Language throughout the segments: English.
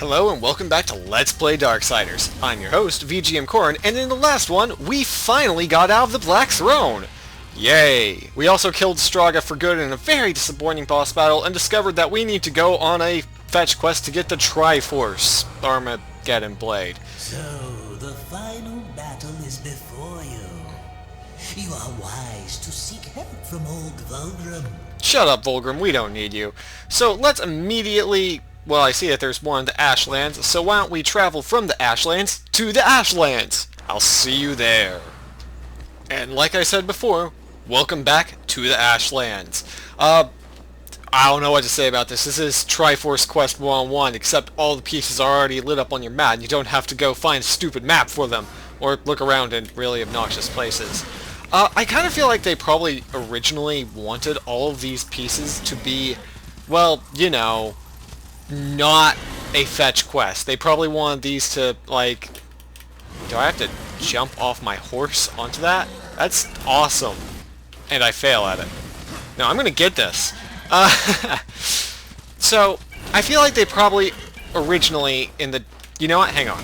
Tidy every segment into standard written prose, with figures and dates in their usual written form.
Hello and welcome back to Let's Play Darksiders. I'm your host, VGMKoren, and in the last one, we finally got out of the Black Throne! Yay! We also killed Straga for good in a very disappointing boss battle and discovered that we need to go on a fetch quest to get the Triforce Armageddon Blade. So, the final battle is before you. You are wise to seek help from old Vulgrim. Shut up, Vulgrim, we don't need you. So let's immediately... Well, I see that there's one in the Ashlands, so why don't we travel from the Ashlands to the Ashlands? I'll see you there. And like I said before, welcome back to the Ashlands. I don't know what to say about this. This is Triforce Quest 101, except all the pieces are already lit up on your map, and you don't have to go find a stupid map for them, or look around in really obnoxious places. I kind of feel like they probably originally wanted all of these pieces to be, well, you know, not a fetch quest. They probably wanted these to, like... Do I have to jump off my horse onto that? That's awesome. And I fail at it. No, I'm gonna get this. So, I feel like they probably originally in the... You know what? Hang on.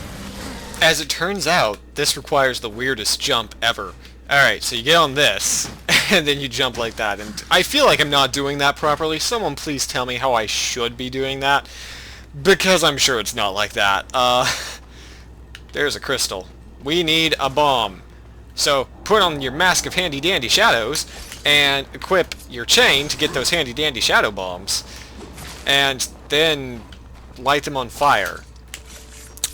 As it turns out, this requires the weirdest jump ever. Alright, so you get on this, and then you jump like that, and I feel like I'm not doing that properly. Someone please tell me how I should be doing that, because I'm sure it's not like that. There's a crystal. We need a bomb. So, put on your mask of handy-dandy shadows, and equip your chain to get those handy-dandy shadow bombs, and then light them on fire.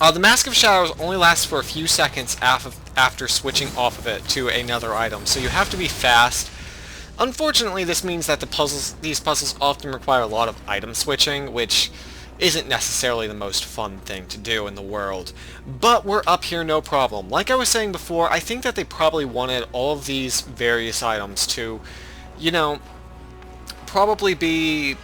The Mask of Shadows only lasts for a few seconds after switching off of it to another item, so you have to be fast. Unfortunately, this means that these puzzles often require a lot of item switching, which isn't necessarily the most fun thing to do in the world. But we're up here no problem. Like I was saying before, I think that they probably wanted all of these various items to, you know, probably be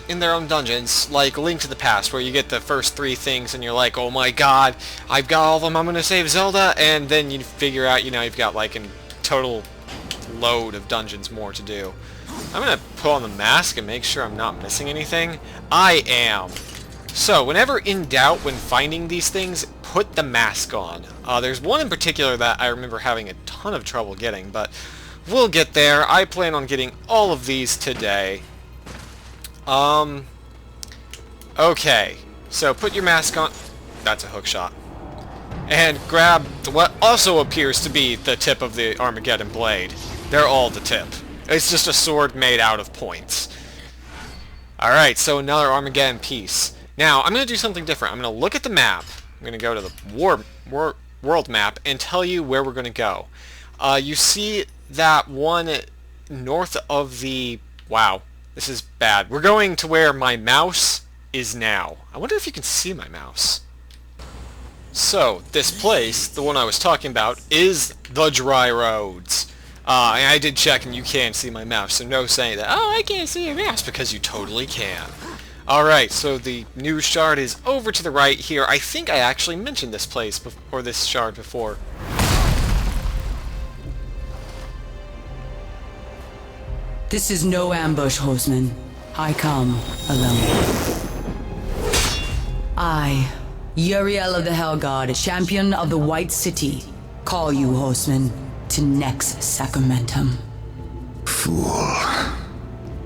in their own dungeons, like Link to the Past, where you get the first 3 things and you're like, oh my god, I've got all of them, I'm gonna save Zelda, and then you figure out, you know, you've got like a total load of dungeons more to do. I'm gonna put on the mask and make sure I'm not missing anything. I am. So, whenever in doubt when finding these things, put the mask on. There's one in particular that I remember having a ton of trouble getting, but we'll get there. I plan on getting all of these today. Okay, so put your mask on. That's a hook shot. And grab what also appears to be the tip of the Armageddon Blade. They're all the tip. It's just a sword made out of points. Alright, so another Armageddon piece. Now, I'm going to do something different. I'm going to look at the map. I'm going to go to the world map and tell you where we're going to go. You see that one north of the... Wow. This is bad. We're going to where my mouse is now. I wonder if you can see my mouse. So, this place, the one I was talking about, is the Dry Roads. And I did check and you can see my mouse, so no saying that, oh, I can't see your mouse, because you totally can. Alright, so the new shard is over to the right here. I think I actually mentioned this place, or this shard before. This is no ambush, horseman. I come alone. I, Uriel of the Hellguard, champion of the White City, call you, horseman, to Nex Sacramentum. Fool.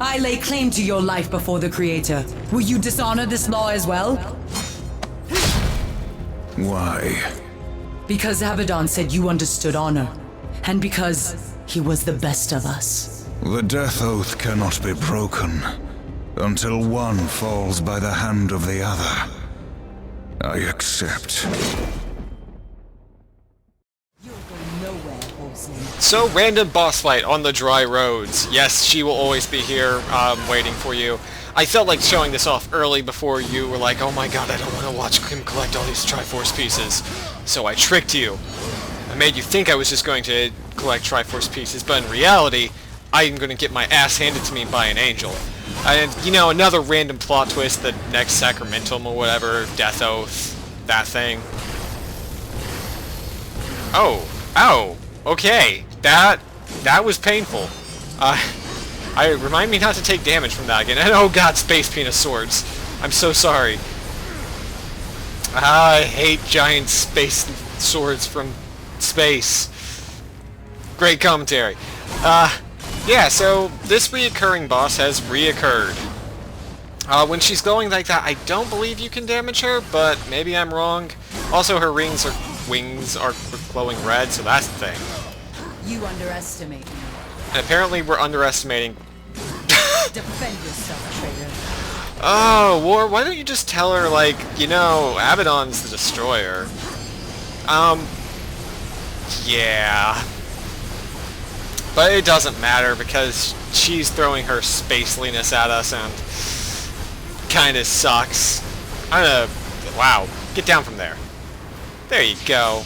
I lay claim to your life before the Creator. Will you dishonor this law as well? Why? Because Abaddon said you understood honor, and because he was the best of us. The death oath cannot be broken until one falls by the hand of the other. I accept. You'll go nowhere, horseman. So, random boss fight on the Dry Roads. Yes, she will always be here, waiting for you. I felt like showing this off early before you were like, oh my god, I don't want to watch him collect all these Triforce pieces. So I tricked you. I made you think I was just going to collect Triforce pieces, but in reality, I'm going to get my ass handed to me by an angel. And, you know, another random plot twist, the next Sacramentum or whatever, Death Oath, that thing. Oh, ow, okay, that was painful. Remind me not to take damage from that again. And oh god, Space Penis Swords. I'm so sorry. I hate giant space swords from space. Great commentary. Yeah, so this reoccurring boss has reoccurred. When she's glowing like that, I don't believe you can damage her, but maybe I'm wrong. Also, her wings are glowing red, so that's the thing. You underestimate me. And apparently we're underestimating... Defend yourself, traitor. Oh, War, why don't you just tell her, like, you know, Abaddon's the Destroyer. Yeah. But it doesn't matter because she's throwing her spaceliness at us and kinda sucks. Wow, get down from there. There you go.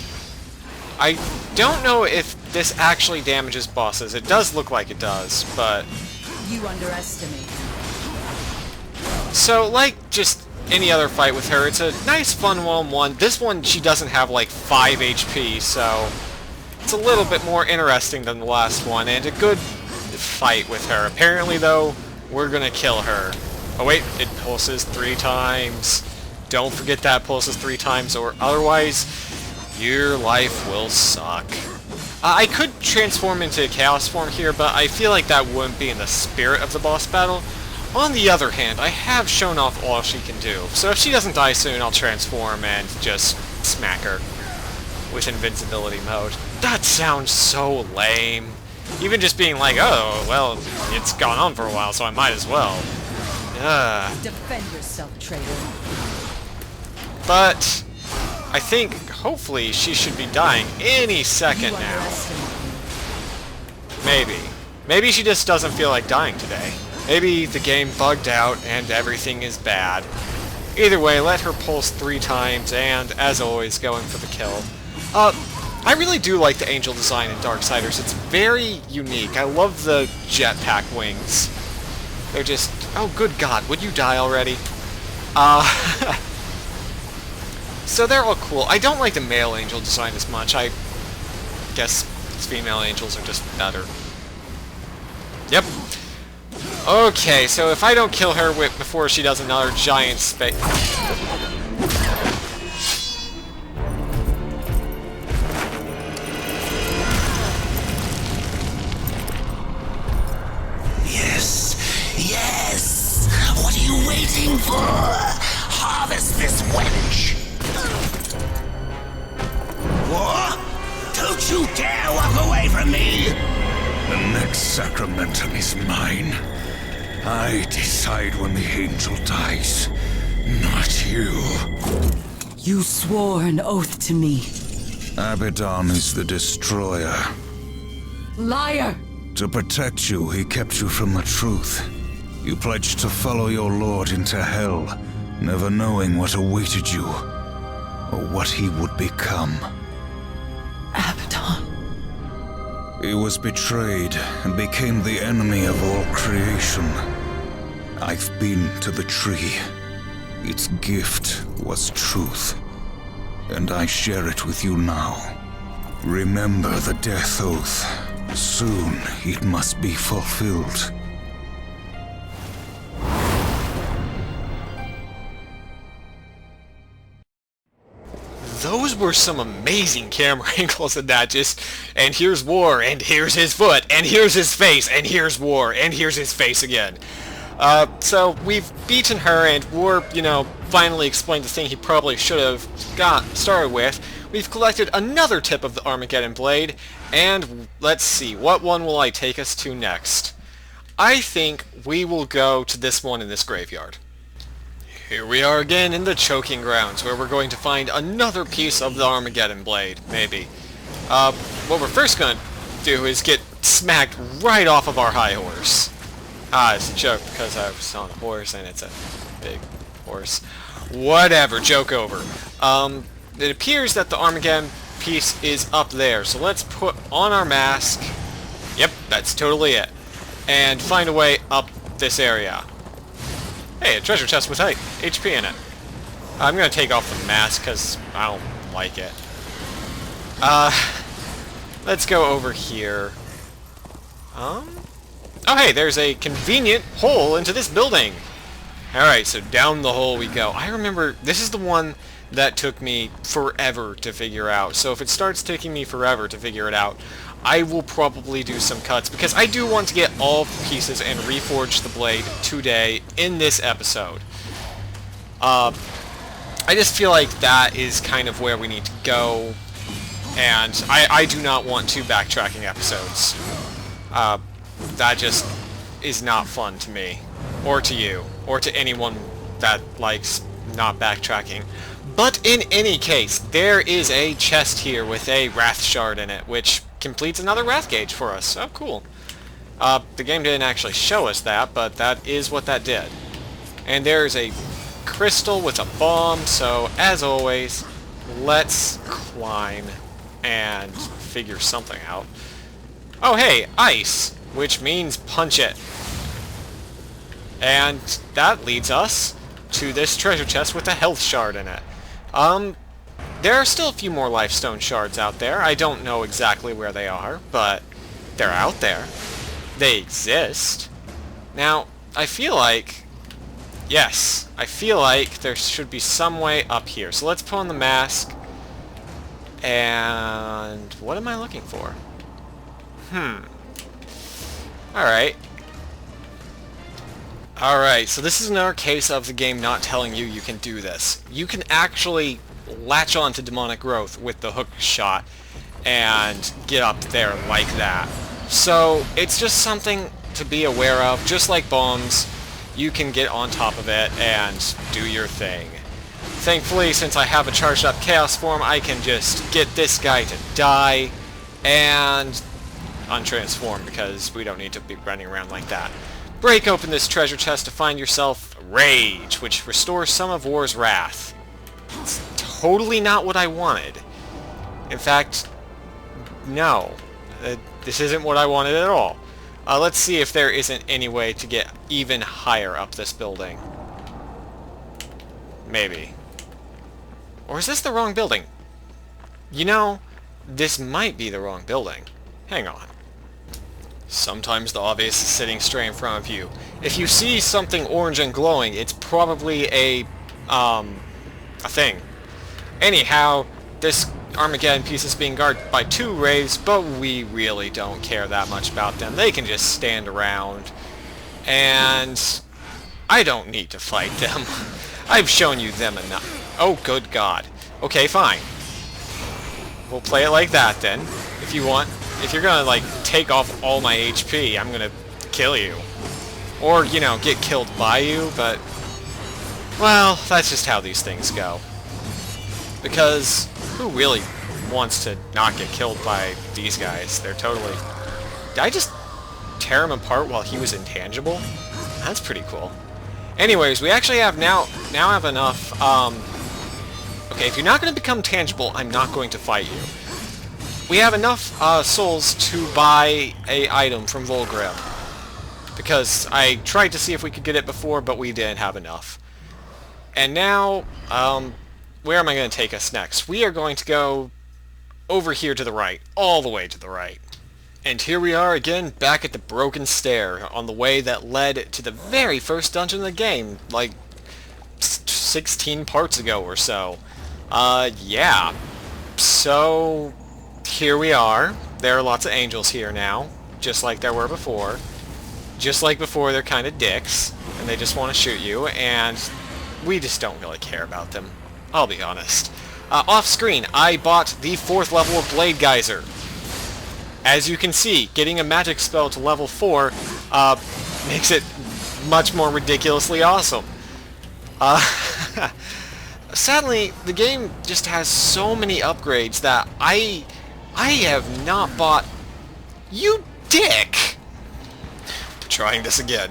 I don't know if this actually damages bosses. It does look like it does, but... You underestimate me. So, like just any other fight with her, it's a nice fun one-on-one. This one, she doesn't have like 5 HP, so it's a little bit more interesting than the last one, and a good fight with her. Apparently, though, we're gonna kill her. Oh wait, it pulses 3 times. Don't forget that pulses 3 times, or otherwise, your life will suck. I could transform into Chaos form here, but I feel like that wouldn't be in the spirit of the boss battle. On the other hand, I have shown off all she can do, so if she doesn't die soon, I'll transform and just smack her with invincibility mode. That sounds so lame. Even just being like, oh, well, it's gone on for a while, so I might as well. Defend yourself, traitor. But I think, hopefully, she should be dying any second now. Maybe. Maybe she just doesn't feel like dying today. Maybe the game bugged out and everything is bad. Either way, let her pulse 3 times and, as always, going for the kill. I really do like the angel design in Darksiders. It's very unique. I love the jetpack wings. They're just... Oh, good God, would you die already? So they're all cool. I don't like the male angel design as much. I guess female angels are just better. Yep. Okay, so if I don't kill her before she does another giant space... Yes, yes! What are you waiting for? Harvest this wench! What? Don't you dare walk away from me! The next sacramentum is mine. I decide when the angel dies, not you. You swore an oath to me. Abaddon is the destroyer. Liar! To protect you, he kept you from the truth. You pledged to follow your lord into hell, never knowing what awaited you, or what he would become. Abaddon. He was betrayed and became the enemy of all creation. I've been to the tree. Its gift was truth, and I share it with you now. Remember the death oath. Soon it must be fulfilled. Those were some amazing camera angles in that, just, and here's War, and here's his foot, and here's his face, and here's War, and here's his face again. So we've beaten her, and War, you know, finally explained the thing he probably should have got started with. We've collected another tip of the Armageddon Blade, and let's see, what one will I take us to next? I think we will go to this one in this graveyard. Here we are again in the Choking Grounds, where we're going to find another piece of the Armageddon Blade, maybe. What we're first going to do is get smacked right off of our high horse. It's a joke because I was on a horse and it's a big horse. Whatever, joke over. It appears that the Armageddon piece is up there, so let's put on our mask. Yep, that's totally it. And find a way up this area. Hey, a treasure chest with HP in it. I'm gonna take off the mask because I don't like it. Let's go over here. Oh hey, there's a convenient hole into this building. Alright, so down the hole we go. I remember, this is the one that took me forever to figure out. So if it starts taking me forever to figure it out, I will probably do some cuts, because I do want to get all the pieces and reforge the blade today in this episode. I just feel like that is kind of where we need to go, and I do not want 2 backtracking episodes. That just is not fun to me, or to you, or to anyone that likes not backtracking. But in any case, there is a chest here with a Wrath Shard in it, which completes another Wrath Gauge for us. Oh, cool. The game didn't actually show us that, but that is what that did. And there's a crystal with a bomb, so as always, let's climb and figure something out. Oh, hey, ice, which means punch it. And that leads us to this treasure chest with a health shard in it. There are still a few more lifestone shards out there. I don't know exactly where they are, but they're out there. They exist. Now, I feel like... Yes, I feel like there should be some way up here. So let's put on the mask. And... what am I looking for? Alright. Alright, so this is another case of the game not telling you you can do this. You can actually latch on to demonic growth with the hook shot and get up there like that. So it's just something to be aware of. Just like bombs, you can get on top of it and do your thing. Thankfully, since I have a charged up chaos form, I can just get this guy to die and untransform, because we don't need to be running around like that. Break open this treasure chest to find yourself Rage, which restores some of War's wrath. It's totally not what I wanted. In fact, no. This isn't what I wanted at all. Let's see if there isn't any way to get even higher up this building. Maybe. Or is this the wrong building? You know, this might be the wrong building. Hang on. Sometimes the obvious is sitting straight in front of you. If you see something orange and glowing, it's probably a thing. Anyhow, this Armageddon piece is being guarded by 2 Wraiths, but we really don't care that much about them. They can just stand around, and I don't need to fight them. I've shown you them enough. Oh, good God. Okay, fine. We'll play it like that, then. If you want. If you're gonna, like, take off all my HP, I'm gonna kill you. Or, you know, get killed by you, but... well, that's just how these things go. Because who really wants to not get killed by these guys? They're totally... Did I just tear him apart while he was intangible? That's pretty cool. Anyways, we actually have now have enough, okay, if you're not going to become tangible, I'm not going to fight you. We have enough souls to buy a item from Volgrim. Because I tried to see if we could get it before, but we didn't have enough. And now, where am I going to take us next? We are going to go over here to the right, all the way to the right. And here we are again, back at the Broken Stair, on the way that led to the very first dungeon of the game, like 16 parts ago or so. Yeah. So, here we are. There are lots of angels here now, just like there were before. Just like before, they're kind of dicks, and they just want to shoot you, and we just don't really care about them. I'll be honest. Off-screen, I bought the 4th level of Blade Geyser. As you can see, getting a magic spell to level 4 makes it much more ridiculously awesome. Sadly, the game just has so many upgrades that I have not bought... You dick! Trying this again.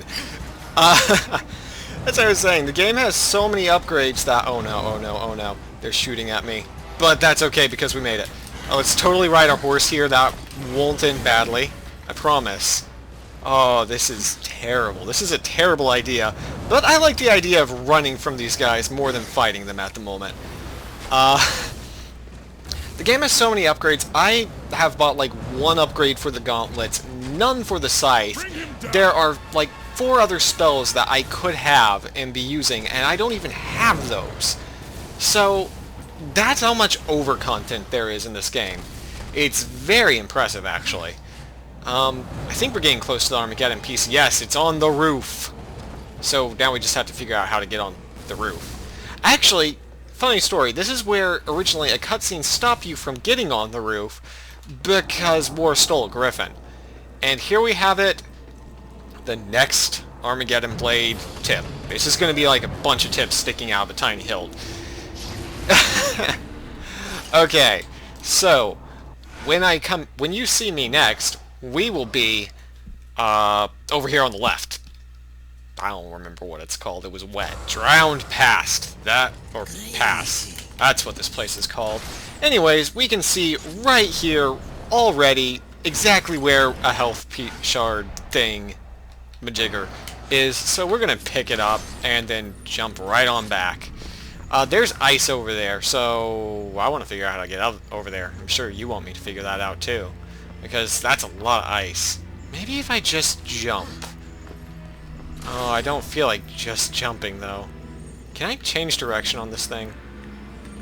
As I was saying, the game has so many upgrades that... Oh no, oh no, oh no. They're shooting at me. But that's okay because we made it. Oh, let's totally ride our horse here. That won't end badly. I promise. Oh, this is terrible. This is a terrible idea. But I like the idea of running from these guys more than fighting them at the moment. The game has so many upgrades. I have bought like 1 upgrade for the gauntlets, none for the scythe. There are like 4 other spells that I could have and be using, and I don't even have those. So that's how much over-content there is in this game. It's very impressive, actually. I think we're getting close to the Armageddon piece. Yes, it's on the roof. So now we just have to figure out how to get on the roof. Actually, funny story, this is where originally a cutscene stopped you from getting on the roof because War stole a griffin. And here we have it, the next Armageddon Blade tip. This is going to be like a bunch of tips sticking out of a tiny hilt. Okay, so when you see me next, we will be over here on the left. I don't remember what it's called. It was wet. Drowned Past. That, or Pass. That's what this place is called. Anyways, we can see right here already exactly where a health shard thing, majigger, is. So we're going to pick it up and then jump right on back. There's ice over there, so I want to figure out how to get out over there. I'm sure you want me to figure that out too, because that's a lot of ice. Maybe if I just jump. Oh, I don't feel like just jumping, though. Can I change direction on this thing?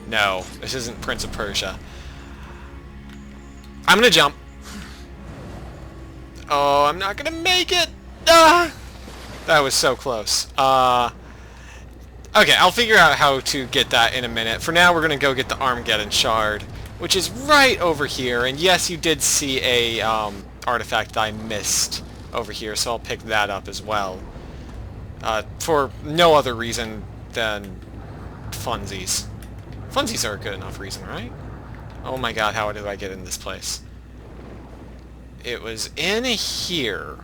No, this isn't Prince of Persia. I'm gonna jump. Oh, I'm not gonna make it! Ah! That was so close. Okay, I'll figure out how to get that in a minute. For now, we're gonna go get the Armageddon Shard, which is right over here. And yes, you did see a artifact that I missed over here, so I'll pick that up as well. For no other reason than funsies. Funsies are a good enough reason, right? Oh my god, how did I get in this place? It was in here.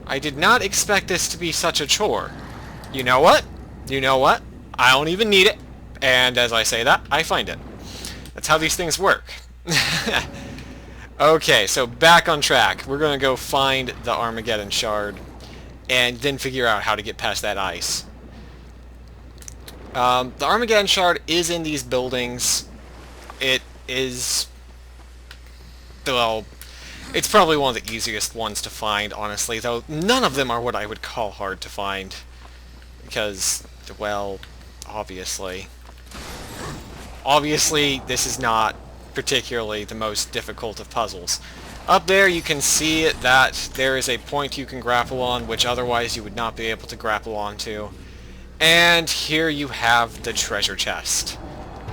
I did not expect this to be such a chore. You know what? You know what? I don't even need it. And as I say that, I find it. That's how these things work. Okay, so back on track. We're going to go find the Armageddon Shard and then figure out how to get past that ice. The Armageddon Shard is in these buildings. It is... well, it's probably one of the easiest ones to find, honestly, though none of them are what I would call hard to find. Because, well, obviously, this is not particularly the most difficult of puzzles. Up there you can see that there is a point you can grapple on, which otherwise you would not be able to grapple onto. And here you have the treasure chest.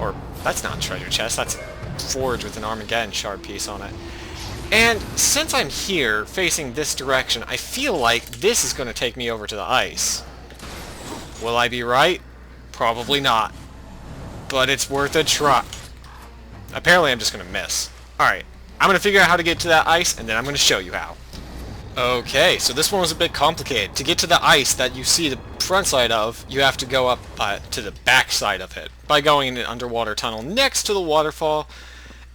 Or, that's not treasure chest, that's forged with an Armageddon shard piece on it. And since I'm here, facing this direction, I feel like this is going to take me over to the ice. Will I be right? Probably not. But it's worth a try. Apparently I'm just going to miss. Alright, I'm going to figure out how to get to that ice, and then I'm going to show you how. Okay, so this one was a bit complicated. To get to the ice that you see the front side of, you have to go up to the back side of it by going in an underwater tunnel next to the waterfall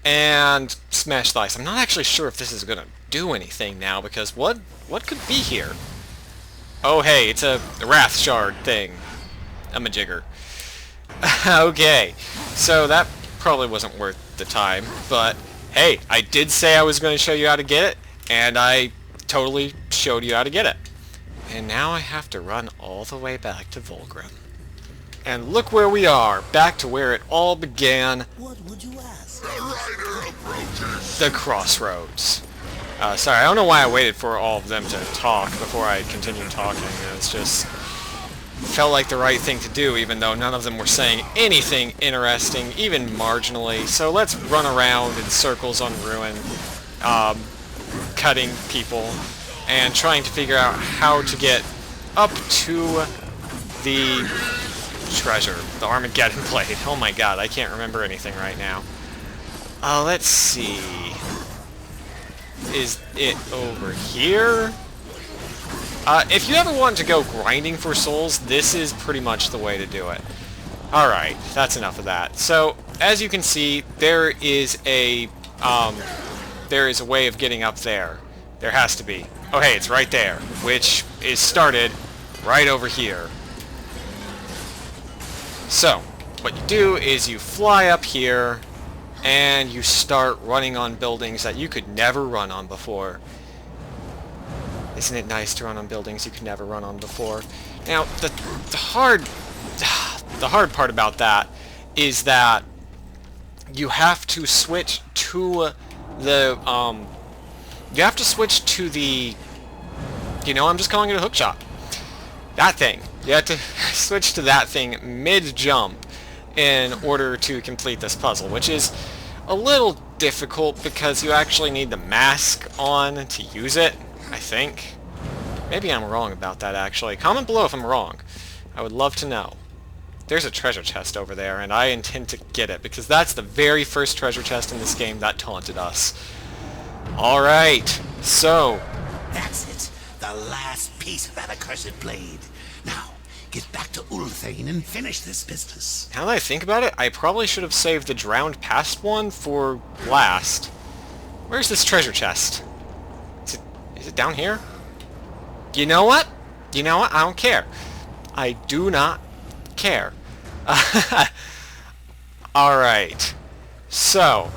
and smash the ice. I'm not actually sure if this is going to do anything now, because what could be here? Oh hey, it's a Wrath Shard thing. A majigger. Okay, so that probably wasn't worth the time, but hey, I did say I was going to show you how to get it, and I totally showed you how to get it. And now I have to run all the way back to Volgrim. And look where we are, back to where it all began. What would you ask? The Crossroads. Sorry, I don't know why I waited for all of them to talk before I continued talking. It's just... felt like the right thing to do, even though none of them were saying anything interesting, even marginally. So let's run around in circles on Ruin, cutting people, and trying to figure out how to get up to the treasure, the Armageddon Blade. Oh my god, I can't remember anything right now. Let's see. Is it over here? If you ever want to go grinding for souls, this is pretty much the way to do it. Alright, that's enough of that. So, as you can see, there is a way of getting up there. There has to be. Oh hey, it's right there, which is started right over here. So, what you do is you fly up here, and you start running on buildings that you could never run on before. Isn't it nice to run on buildings you could never run on before? Now, the hard part about that is that you have to switch to the, you have to switch to the, you know, I'm just calling it a hookshot. That thing. You have to switch to that thing mid-jump in order to complete this puzzle, which is a little difficult because you actually need the mask on to use it, I think. Maybe I'm wrong about that, actually. Comment below if I'm wrong. I would love to know. There's a treasure chest over there, and I intend to get it, because that's the very first treasure chest in this game that taunted us. Alright, so... That's it. The last piece of that accursed blade. Now, get back to Ulthane and finish this business. Now that I think about it, I probably should have saved the drowned past one for last. Where's this treasure chest? Is it down here? You know what? You know what? I don't care. I do not care. Alright. So,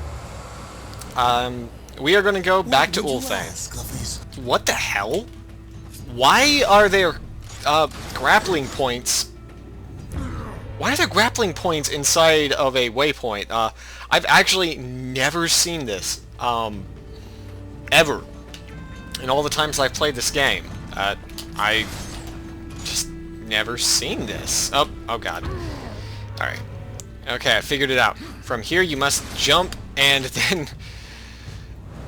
we are going to go back to Ulthane. What the hell? Why are there grappling points? Why are there grappling points inside of a waypoint? I've actually never seen this, ever. In all the times I've played this game. I've just never seen this. Oh god. Alright. Okay, I figured it out. From here you must jump, and then...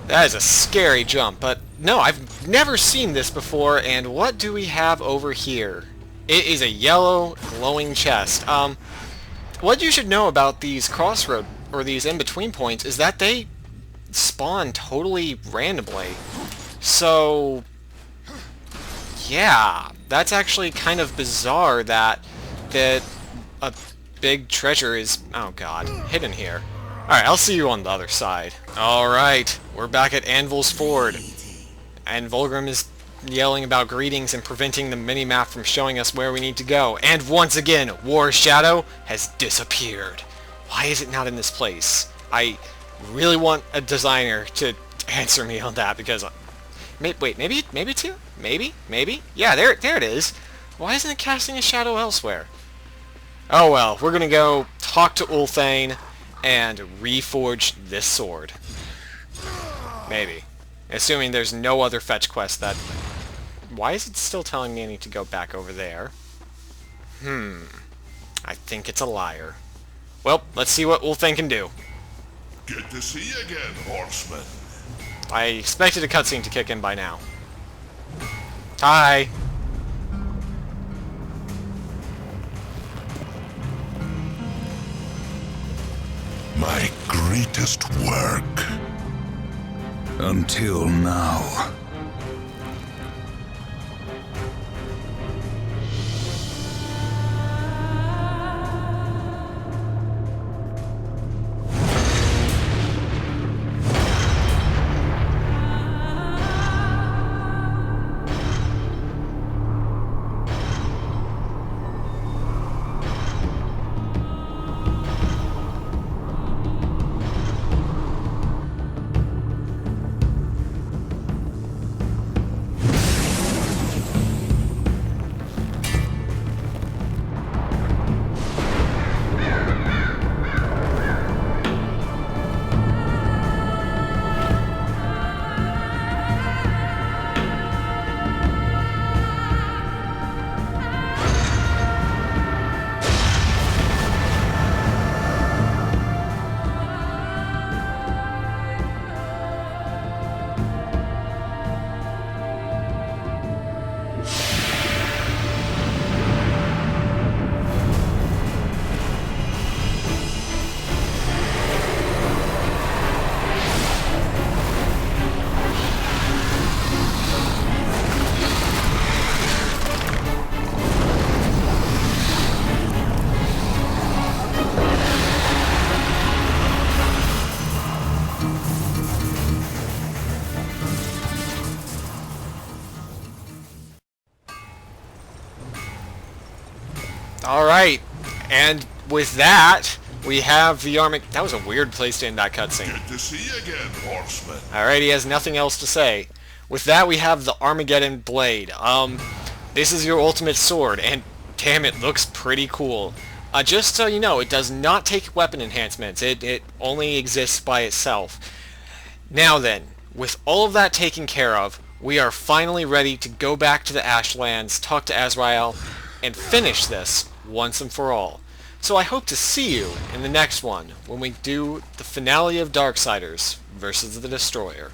That is a scary jump, but no, I've never seen this before, and what do we have over here? It is a yellow, glowing chest. What you should know about these crossroad, or these in-between points, is that they spawn totally randomly. So... yeah, that's actually kind of bizarre that a big treasure is, oh god, hidden here. Alright, I'll see you on the other side. Alright, we're back at Anvil's Ford. And Volgrim is yelling about greetings and preventing the mini-map from showing us where we need to go. And once again, War Shadow has disappeared. Why is it not in this place? I really want a designer to answer me on that, because... wait, maybe it's here? Maybe? Yeah, there it is. Why isn't it casting a shadow elsewhere? Oh well, we're gonna go talk to Ulthane and reforge this sword. Maybe. Assuming there's no other fetch quest that... Why is it still telling me I need to go back over there? I think it's a liar. Well, let's see what Ulthane can do. Good to see you again, horseman. I expected a cutscene to kick in by now. Hi! My greatest work. Until now. Alright, and with that, we have the Armageddon... That was a weird place to end that cutscene. Good to see you again, horseman. Alright, he has nothing else to say. With that, we have the Armageddon Blade. This is your ultimate sword, and damn, it looks pretty cool. Just so you know, it does not take weapon enhancements. It only exists by itself. Now then, with all of that taken care of, we are finally ready to go back to the Ashlands, talk to Azrael, and finish this once and for all. So I hope to see you in the next one, when we do the finale of Darksiders versus the Destroyer.